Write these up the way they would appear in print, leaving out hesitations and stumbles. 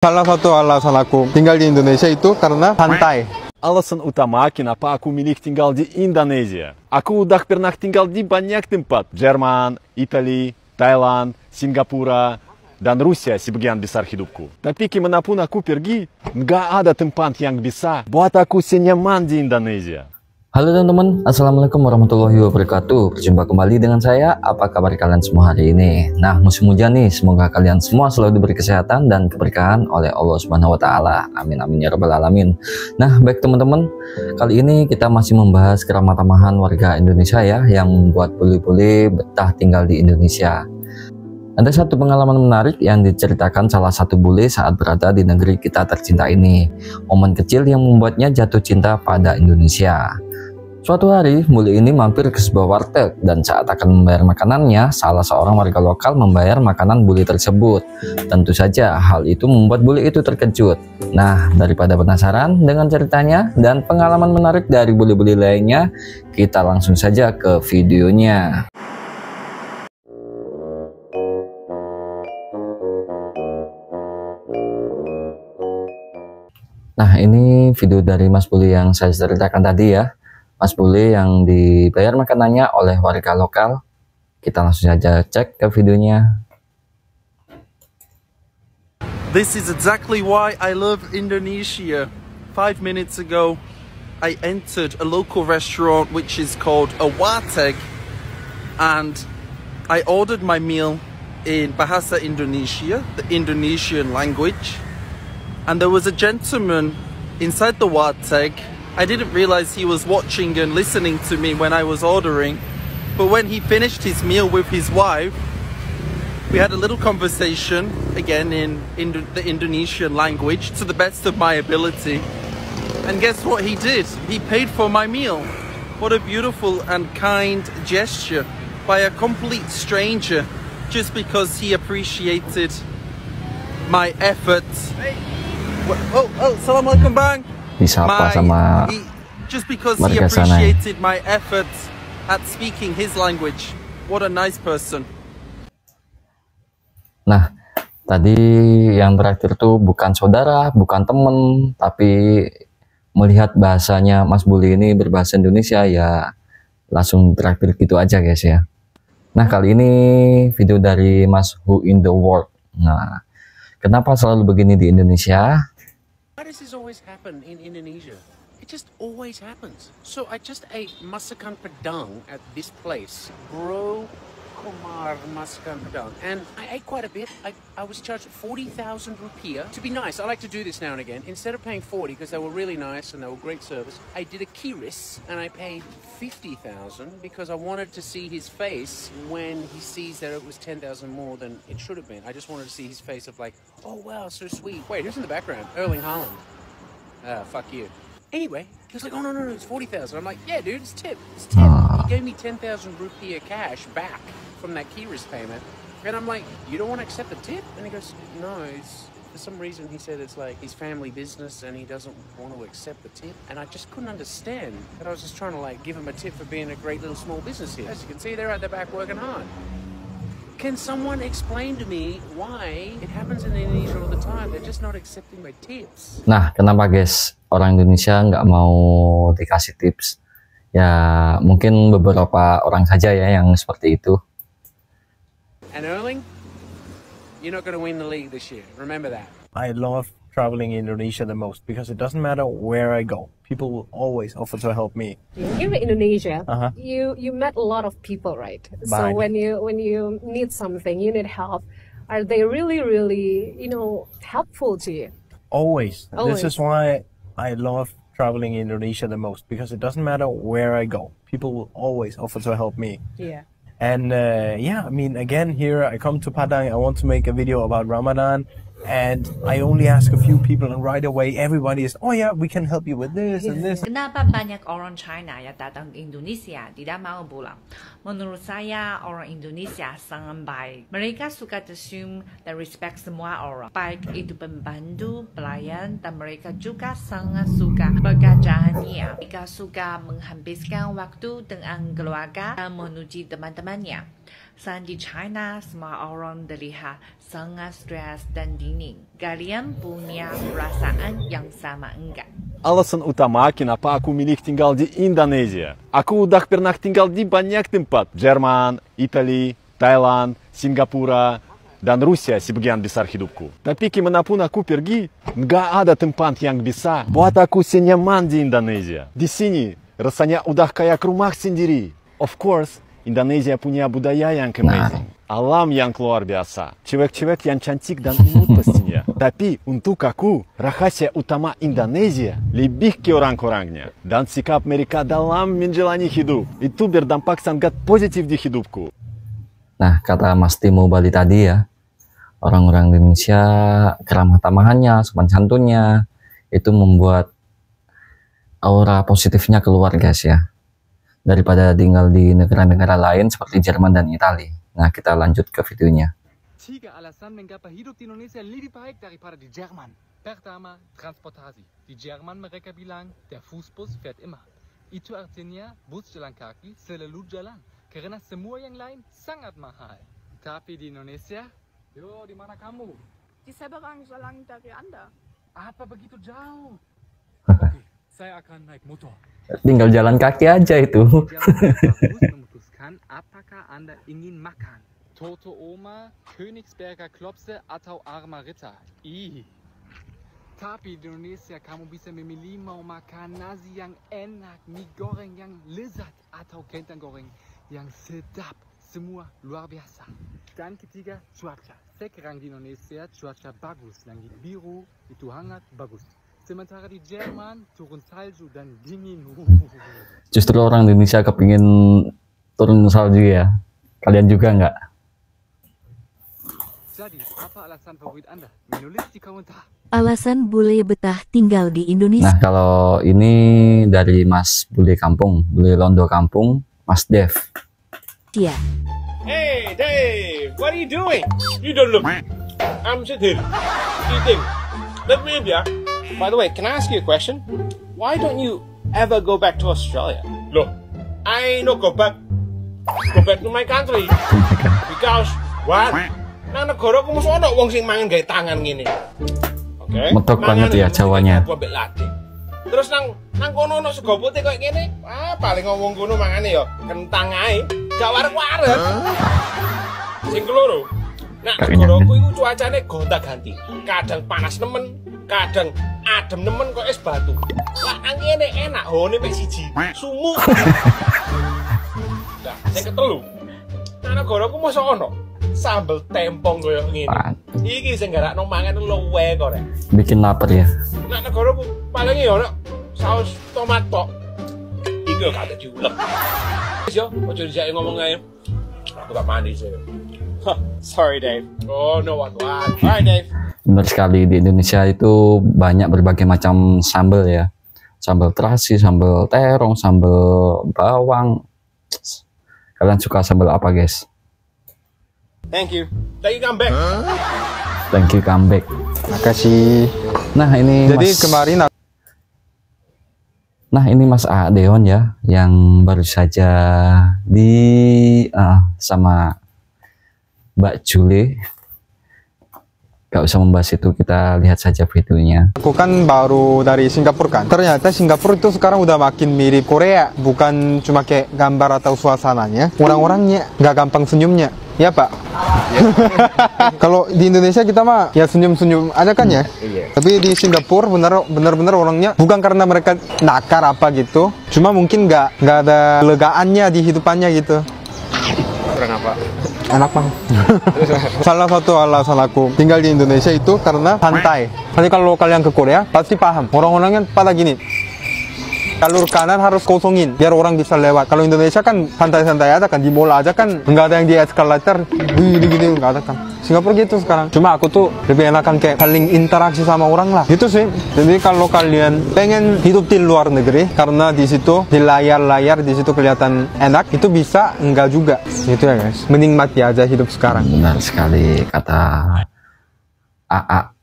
Salah satu alasan aku tinggal di Indonesia itu karena santai. Alasan utama kenapa aku milih tinggal di Indonesia. Aku udah pernah tinggal di banyak tempat. Jerman, Italia, Thailand, Singapura, dan Rusia sebagian besar hidupku. Tapi kemanapun aku pergi, nggak ada tempat yang bisa buat aku senyaman di Indonesia. Halo teman-teman, Assalamualaikum warahmatullahi wabarakatuh. Berjumpa kembali dengan saya. Apa kabar kalian semua hari ini? Nah, musim hujan nih, semoga kalian semua selalu diberi kesehatan dan keberkahan oleh Allah Subhanahu wa Ta'ala. Amin amin ya rabbal alamin. Nah, baik teman-teman, kali ini kita masih membahas keramatamahan warga Indonesia ya, yang membuat bule-bule betah tinggal di Indonesia. Ada satu pengalaman menarik yang diceritakan salah satu bule saat berada di negeri kita tercinta ini. Momen kecil yang membuatnya jatuh cinta pada Indonesia. Suatu hari, bule ini mampir ke sebuah warteg dan saat akan membayar makanannya, salah seorang warga lokal membayar makanan bule tersebut. Tentu saja hal itu membuat bule itu terkejut. Nah, daripada penasaran dengan ceritanya dan pengalaman menarik dari bule-bule lainnya, kita langsung saja ke videonya. Nah, ini video dari Mas Bule yang saya ceritakan tadi ya. Mas Bule yang dibayar makanannya oleh warga lokal. Kita langsung saja cek ke videonya. This is exactly why I love Indonesia. 5 minutes ago, I entered a local restaurant which is called a warteg, and I ordered my meal in Bahasa Indonesia, the Indonesian language. And there was a gentleman inside the warteg. I didn't realize he was watching and listening to me when I was ordering. But when he finished his meal with his wife, we had a little conversation, again in the Indonesian language, to the best of my ability. And guess what he did? He paid for my meal. What a beautiful and kind gesture by a complete stranger, just because he appreciated my efforts. Oh, Assalamualaikum bang. Disapa sama just because he warga sana. appreciated my efforts at speaking his language. What a nice person. Nah, tadi yang terakhir tuh bukan saudara, bukan temen, tapi melihat bahasanya Mas Bule ini berbahasa Indonesia ya langsung terakhir gitu aja guys ya. Nah, kali ini video dari Mas Who in the World. Nah, kenapa selalu begini di Indonesia? Why does this always happen in Indonesia? It just always happens. So I just ate masakan Padang at this place, Bro Kumar Masakan Padang, and I ate quite a bit. I was charged 40,000 rupiah. To be nice, I like to do this now and again. Instead of paying 40 because they were really nice and they were great service, I did a kiris and I paid 50,000 because I wanted to see his face when he sees that it was 10,000 more than it should have been. I just wanted to see his face of like, oh wow, so sweet. Wait, who's in the background? Erling Haaland. Fuck you. Anyway, he was like, oh no, it's 40,000. I'm like, yeah dude, it's tip. It's tip. He gave me 10,000 rupiah cash back from that kiris payment. And I'm like, you don't want to accept the tip? And he goes, no, for some reason he said it's like his family business and he doesn't want to accept the tip. And I just couldn't understand that. I was just trying to like give him a tip for being a great little small business here. As you can see, they're at the back working hard. Can someone explain to me why it happens in Indonesia all the time? They're just not accepting my tips. Nah, kenapa guys orang Indonesia nggak mau dikasih tips? Ya, mungkin beberapa orang saja ya yang seperti itu. And Erling, you're not going to win the league this year. Remember that. I love traveling in Indonesia the most because it doesn't matter where I go. People will always offer to help me. Here in Indonesia, you met a lot of people, right? So when you need something, you need help, are they really helpful to you? Always. Always. This is why I love traveling in Indonesia the most because it doesn't matter where I go. People will always offer to help me. Yeah. And yeah, I mean, again, here I come to Padang, I want to make a video about Ramadan, and I only ask a few people, and right away everybody is, oh yeah, we can help you with this and this. Kenapa banyak orang China yang datang ke Indonesia tidak mau pulang? Menurut saya, orang Indonesia sangat baik. Mereka suka tersenyum dan respect semua orang. Baik itu pembantu, pelayan, dan mereka juga sangat suka pekerjaannya. Mereka suka menghabiskan waktu dengan keluarga dan menuju teman-temannya. Saat di China, semua orang terlihat sangat stres dan dingin. Kalian punya perasaan yang sama enggak? Alasan utama kenapa aku milih tinggal di Indonesia. Aku udah pernah tinggal di banyak tempat. Jerman, Italia, Thailand, Singapura, dan Rusia sebagian besar hidupku. Tapi kemanapun aku pergi, nggak ada tempat yang bisa buat aku senyaman di Indonesia. Di sini, rasanya udah kayak rumah sendiri. Of course, Indonesia punya budaya yang amazing. Alam yang luar biasa. Cewek-cewek yang cantik dan imut pastinya. Tapi untuk aku, rahasia utama Indonesia lebih ke orang-orangnya. Dan sikap mereka dalam menjalani hidup. Itu berdampak sangat positif di hidupku. Nah, kata Mas Timo Bali tadi ya, orang-orang Indonesia keramah tamahannya, sopan santunnya, itu membuat aura positifnya keluar guys ya. Daripada tinggal di negara-negara lain seperti Jerman dan Italia. Nah, kita lanjut ke videonya. 3 alasan mengapa hidup di Indonesia lebih baik daripada di Jerman. Pertama, transportasi. Di Jerman mereka bilang, der Fußbus fährt immer. Itu artinya bus jalan kaki selalu jalan. Karena semua yang lain sangat mahal. Tapi di Indonesia, yo, di mana kamu? Di Seberang, so lang dari Anda. Apa begitu jauh? Oke, saya akan naik motor. Tinggal jalan kaki aja itu. Jalan memutuskan apakah Anda ingin makan. Tote Oma, Königsberger Klopse atau Arma Ritter. Tapi di Indonesia kamu bisa memilih mau makan nasi yang enak, mie goreng yang lezat, atau kentang goreng yang sedap. Semua luar biasa. Dan ketiga, cuaca. Sekarang di Indonesia cuaca bagus. Langit biru, itu hangat, bagus. Sementara di Jerman turun salju dan dingin. Justru orang Indonesia kepingin turun salju ya. Kalian juga nggak? Jadi, apa alasan favorit Anda? Menulis di komentar. Alasan bule betah tinggal di Indonesia. Nah, kalau ini dari Mas Bule Kampung, Bule Londo Kampung, Mas Dev. Yeah. Hey, Dave, what are you doing? You don't look. I'm sitting, eating. Let me in, yeah. By the way, can I ask you a question? Why don't you ever go back to Australia? Look, I no go back. Go back to my country. Because what? Nang negara ku mesti ana wong sing mangan gawe tangan ngene. Oke. Metok banget ya Jawanya. Terus nang kono ono sego putih koyo ngene. Ah, paling ngomong kono mangane ya kentang ae. Gak wareg-wareg. Sing keloro. Nah, negaraku iku cuacane gonta-ganti. Kadang panas nemen, kadang adem nemen kok es batu. Lah nang kene enak hone mek siji. Sumuk. Lah, sing ketelu. Nang negaraku mosok ono sambel tempong koyo ngene. Iki sing garakno mangan luwe kok rek. Bikin lapar ya. Nang negaraku paling ya ono saus tomat tok. Iku gak ada diulek. Wis yo, ojo dijake ngomong ae. Aku gak mandi sih. Sorry Dave. Oh no what. Alright Dave. Benar sekali, di Indonesia itu banyak berbagai macam sambal ya. Sambal terasi, sambal terong, sambal bawang. Kalian suka sambal apa guys? Thank you. Thank you come back. Thank you come back. Makasih. Nah ini Jadi Mas... kemarin Nah ini Mas Deon ya, yang baru saja sama Mbak Jule. Gak usah membahas itu, kita lihat saja videonya. aku kan baru dari Singapura kan. Ternyata Singapura itu sekarang udah makin mirip Korea. Bukan cuma kayak gambar atau suasananya, orang-orangnya nggak gampang senyumnya. Ya Pak? Kalau di Indonesia kita mah ya senyum-senyum ada kan ya? Iya. Tapi di Singapura benar-benar orangnya bukan karena mereka nakar apa gitu. Cuma mungkin nggak ada legaannya di hidupannya gitu. Kurang apa? Enak banget. Salah satu alasan aku tinggal di Indonesia itu karena santai. Nanti kalau kalian ke Korea pasti paham. Orang-orangnya pada gini. Jalur kanan harus kosongin biar orang bisa lewat. Kalau Indonesia kan santai-santai aja kan, di mall aja kan nggak ada yang di eskalator gini-gini, nggak ada kan. Singapura gitu sekarang. Cuma aku tuh lebih enakan kayak saling interaksi sama orang lah. Gitu sih. Jadi kalau kalian pengen hidup di luar negeri karena di situ di layar-layar di situ kelihatan enak, itu bisa enggak juga. Gitu ya guys. Menikmati aja hidup sekarang. Benar sekali kata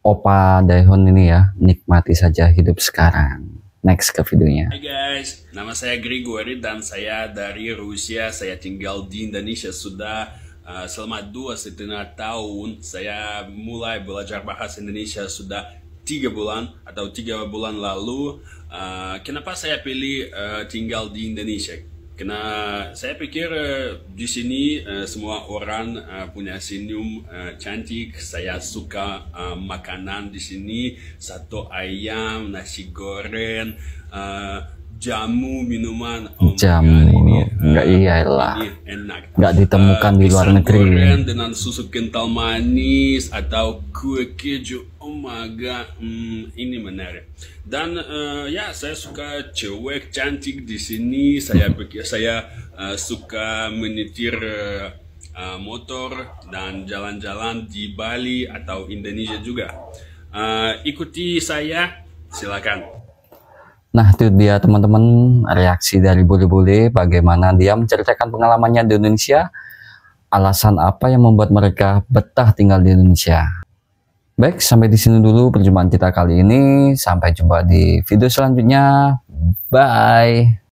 Opa Daehon ini ya, nikmati saja hidup sekarang. Next ke videonya. Hai guys, nama saya Gregory dan saya dari Rusia. Saya tinggal di Indonesia sudah selama 2,5 tahun saya mulai belajar bahasa Indonesia sudah 3 bulan atau 3 bulan lalu. Kenapa saya pilih tinggal di Indonesia? Karena saya pikir di sini semua orang punya senyum cantik. Saya suka makanan di sini, soto ayam, nasi goreng, jamu, minuman. Jamu, nggak iyalah, nggak ditemukan di luar negeri. Goreng dengan susu kental manis atau kue keju. Oh my god, ini menarik. Dan ya saya suka cewek cantik di sini. Saya suka menyetir motor dan jalan-jalan di Bali atau Indonesia juga. Ikuti saya, silakan. Nah, itu dia teman-teman reaksi dari bule-bule bagaimana dia menceritakan pengalamannya di Indonesia, alasan apa yang membuat mereka betah tinggal di Indonesia. Baik, sampai di sini dulu perjumpaan kita kali ini. Sampai jumpa di video selanjutnya. Bye.